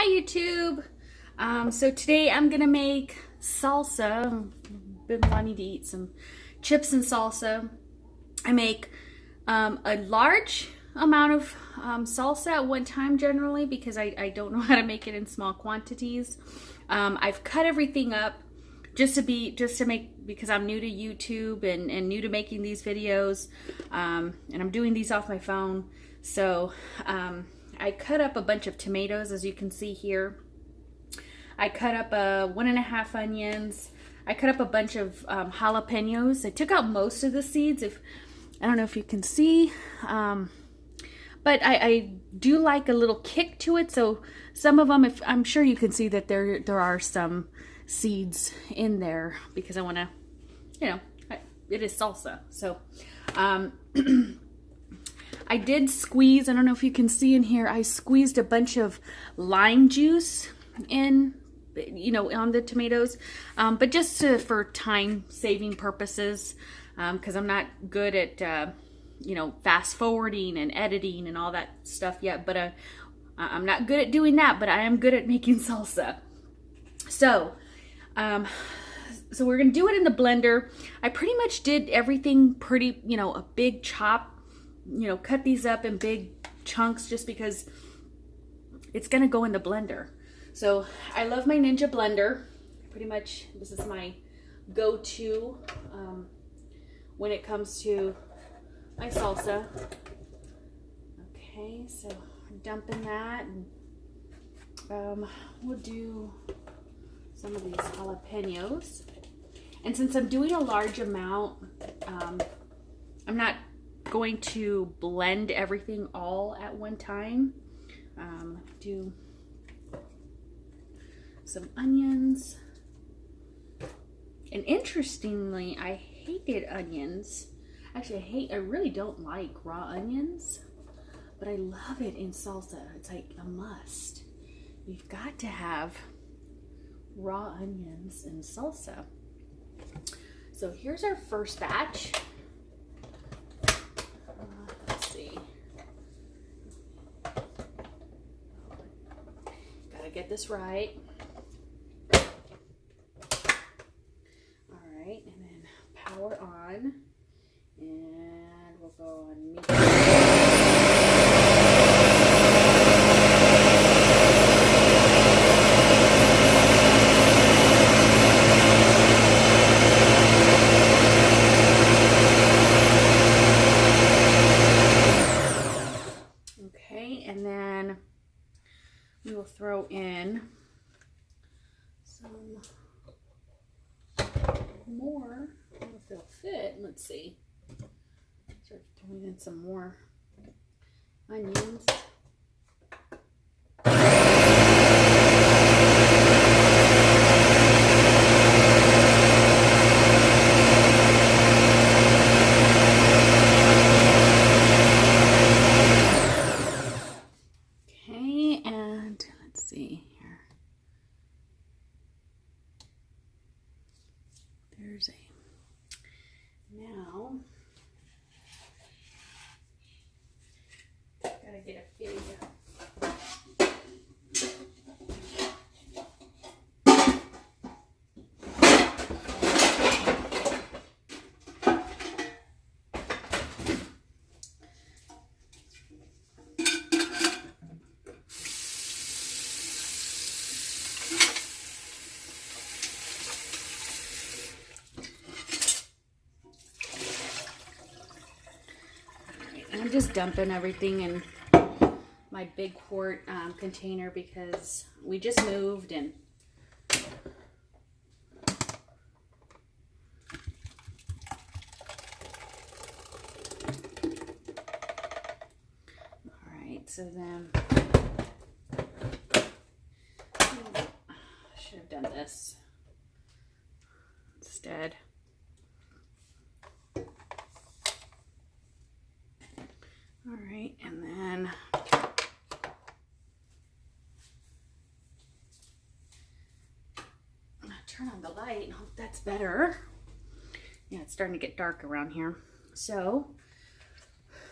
Hi YouTube. So today I'm gonna make salsa. I've been wanting to eat some chips and salsa. I make a large amount of salsa at one time generally because I don't know how to make it in small quantities. I've cut everything up just to make, because I'm new to YouTube and new to making these videos, and I'm doing these off my phone. So I cut up a bunch of tomatoes, as you can see here. I cut up 1.5 onions. I cut up a bunch of jalapenos. I took out most of the seeds. I don't know if you can see, but I do like a little kick to it. So some of them, I'm sure you can see that there are some seeds in there because I want to, it is salsa. So I did squeeze, I don't know if you can see in here, I squeezed a bunch of lime juice in, on the tomatoes, but just for time saving purposes, because I'm not good at, fast forwarding and editing and all that stuff yet, but I'm not good at doing that, but I am good at making salsa. So we're going to do it in the blender. I pretty much did everything pretty, a big chop, cut these up in big chunks just because it's going to go in the blender. So I love my Ninja blender. Pretty much this is my go-to when it comes to my salsa. Okay, so I'm dumping that, and we'll do some of these jalapenos. And since I'm doing a large amount, I'm not going to blend everything all at one time. Do some onions. And interestingly, I hated onions. Actually, I really don't like raw onions, but I love it in salsa. It's like a must. You've got to have raw onions in salsa. So here's our first batch. Let's see. Gotta get this right. All right, and then power on, and we'll go on medium. And then we will throw in some more. I don't know if they'll fit. Let's see. Start throwing in some more onions. Now, gotta get a big I'm just dumping everything in my big quart container because we just moved and all right, so then I should have done this instead. All right, and then I'm gonna turn on the light and hope that's better. Yeah, it's starting to get dark around here. So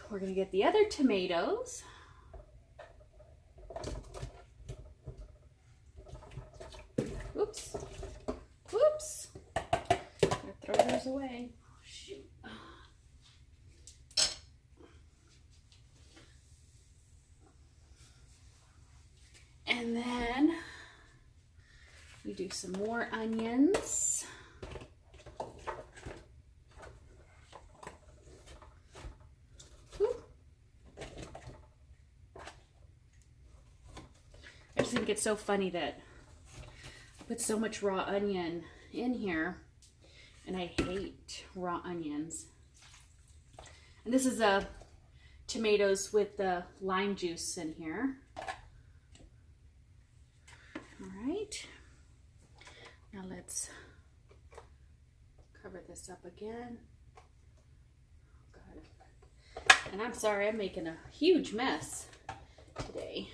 we're gonna get the other tomatoes. goes away. Oh, shoot. And then we do some more onions. I just think it's so funny that I put so much raw onion in here, and I hate raw onions. And this is tomatoes with the lime juice in here. All right, now let's cover this up again. God. And I'm sorry, I'm making a huge mess today.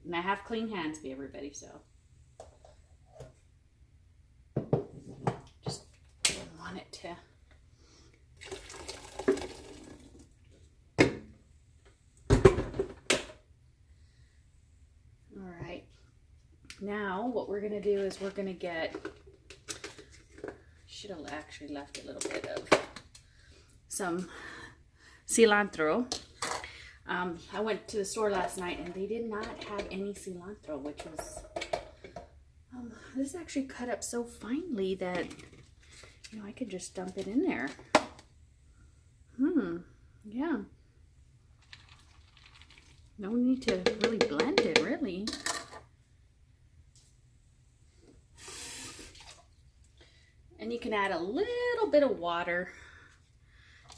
And I have clean hands, everybody, so just don't want it to. All right, now what we're gonna do is we're gonna get, should have actually left a little bit of some cilantro. I went to the store last night and they did not have any cilantro, which was, this is actually cut up so finely that, you know, I could just dump it in there. Yeah. No need to really blend it, really. And you can add a little bit of water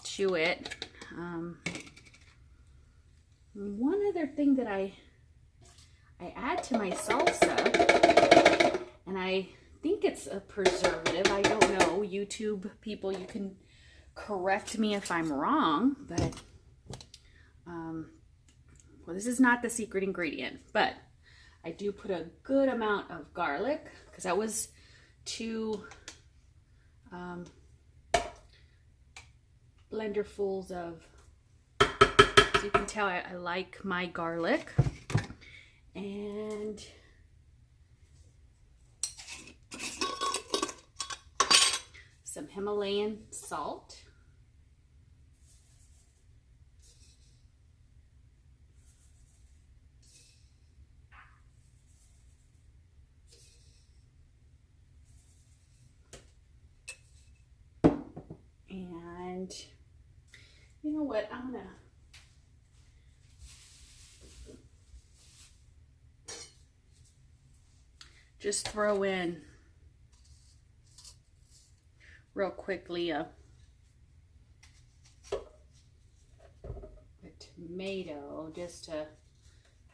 to it. One other thing that I add to my salsa, and I think it's a preservative, I don't know, YouTube people, you can correct me if I'm wrong, but well, this is not the secret ingredient, but I do put a good amount of garlic, because that was 2 blenderfuls of, so you can tell I like my garlic, and some Himalayan salt, and you know what, I'm gonna just throw in real quickly a tomato, just to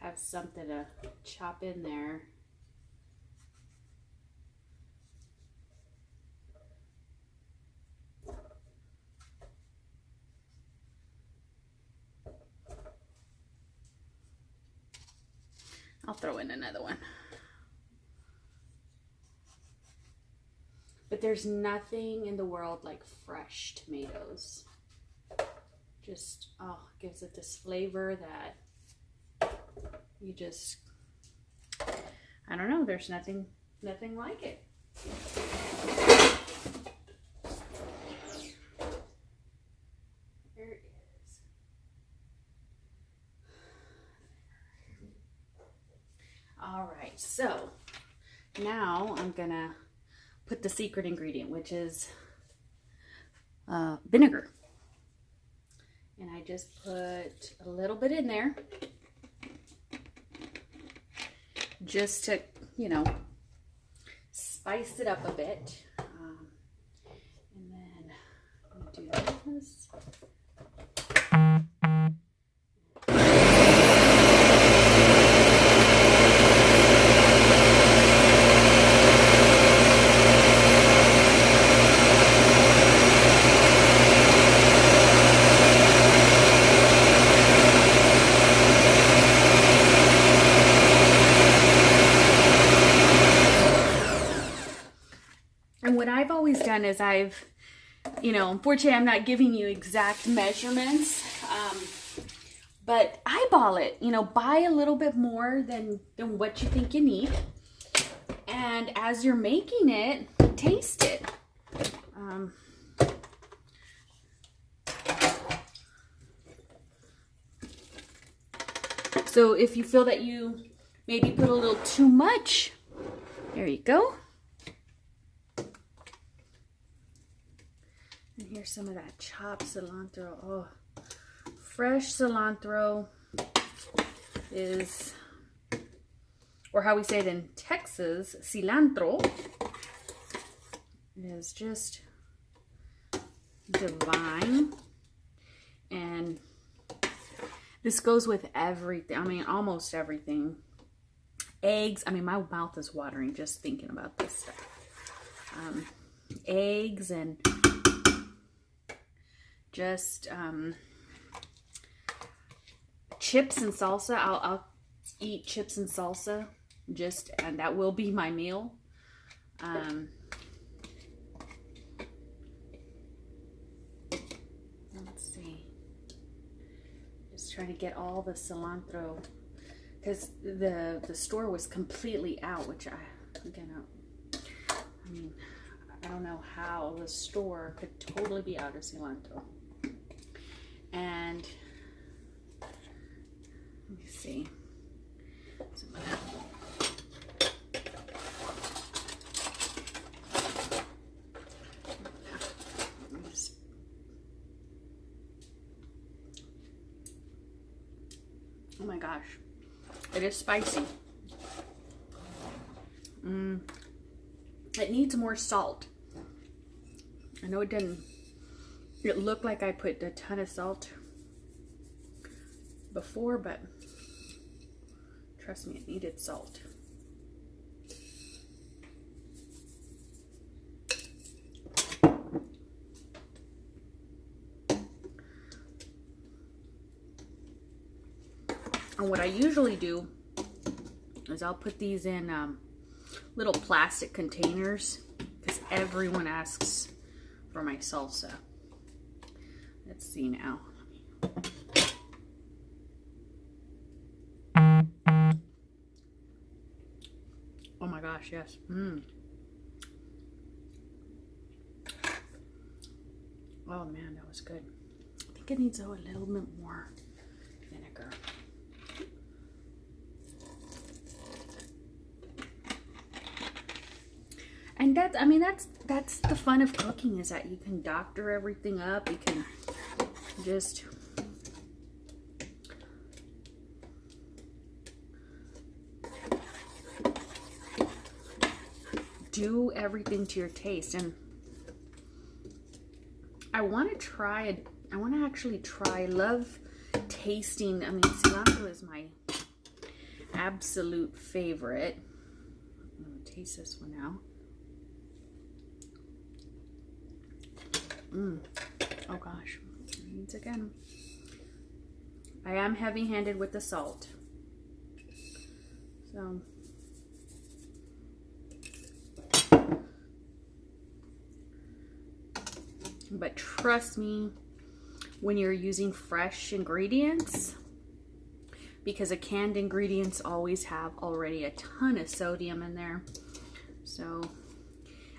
have something to chop in there. I'll throw in another one. But there's nothing in the world like fresh tomatoes. Just, oh, gives it this flavor that you just, I don't know, there's nothing like it. There it is. All right, so now I'm gonna put the secret ingredient, which is vinegar. And I just put a little bit in there just to, you know, spice it up a bit. And then I'm gonna do this. done is unfortunately I'm not giving you exact measurements, but eyeball it, buy a little bit more than what you think you need. And as you're making it, taste it. So if you feel that you maybe put a little too much, there you go. And here's some of that chopped cilantro. Oh, fresh cilantro is, or how we say it in Texas, cilantro, is just divine. And this goes with everything. I mean, almost everything. Eggs. I mean, my mouth is watering just thinking about this stuff. Eggs and just chips and salsa. I'll eat chips and salsa, and that will be my meal. Let's see. Just trying to get all the cilantro, because the store was completely out, which I don't know how the store could totally be out of cilantro. And let me see. Oh my gosh, it is spicy. It needs more salt. I know it didn't. It looked like I put a ton of salt before, but trust me, it needed salt. And what I usually do is I'll put these in little plastic containers, because everyone asks for my salsa. Let's see now. Oh my gosh, yes. Oh man, that was good. I think it needs a little bit more vinegar. And that's the fun of cooking, is that you can doctor everything up. You can just do everything to your taste. And I want to actually try. I love tasting. I mean, cilantro is my absolute favorite. I'm gonna taste this one now. Oh gosh, once again, I am heavy-handed with the salt. So but trust me, when you're using fresh ingredients, because the canned ingredients always have already a ton of sodium in there. So,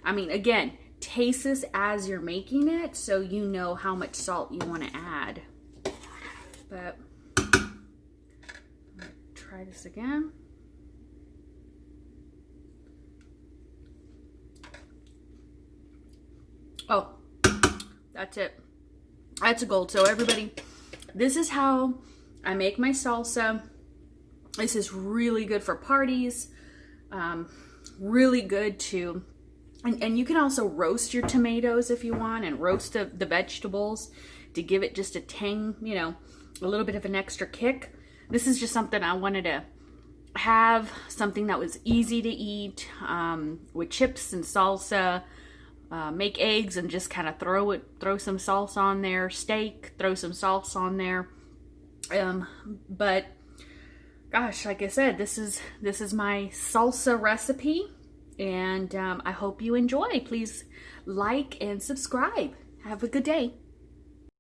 I mean, again, taste this as you're making it so you know how much salt you want to add. But I'm gonna try this again. Oh, that's it. That's a gold. So everybody, this is how I make my salsa. This is really good for parties. Really good to, and you can also roast your tomatoes if you want, and roast the vegetables to give it just a tang, a little bit of an extra kick. This is just something I wanted to have, something that was easy to eat, with chips and salsa. Make eggs and just kind of throw some sauce on there. Steak, throw some sauce on there. But gosh, like I said, this is my salsa recipe. And I hope you enjoy. Please like and subscribe. Have a good day.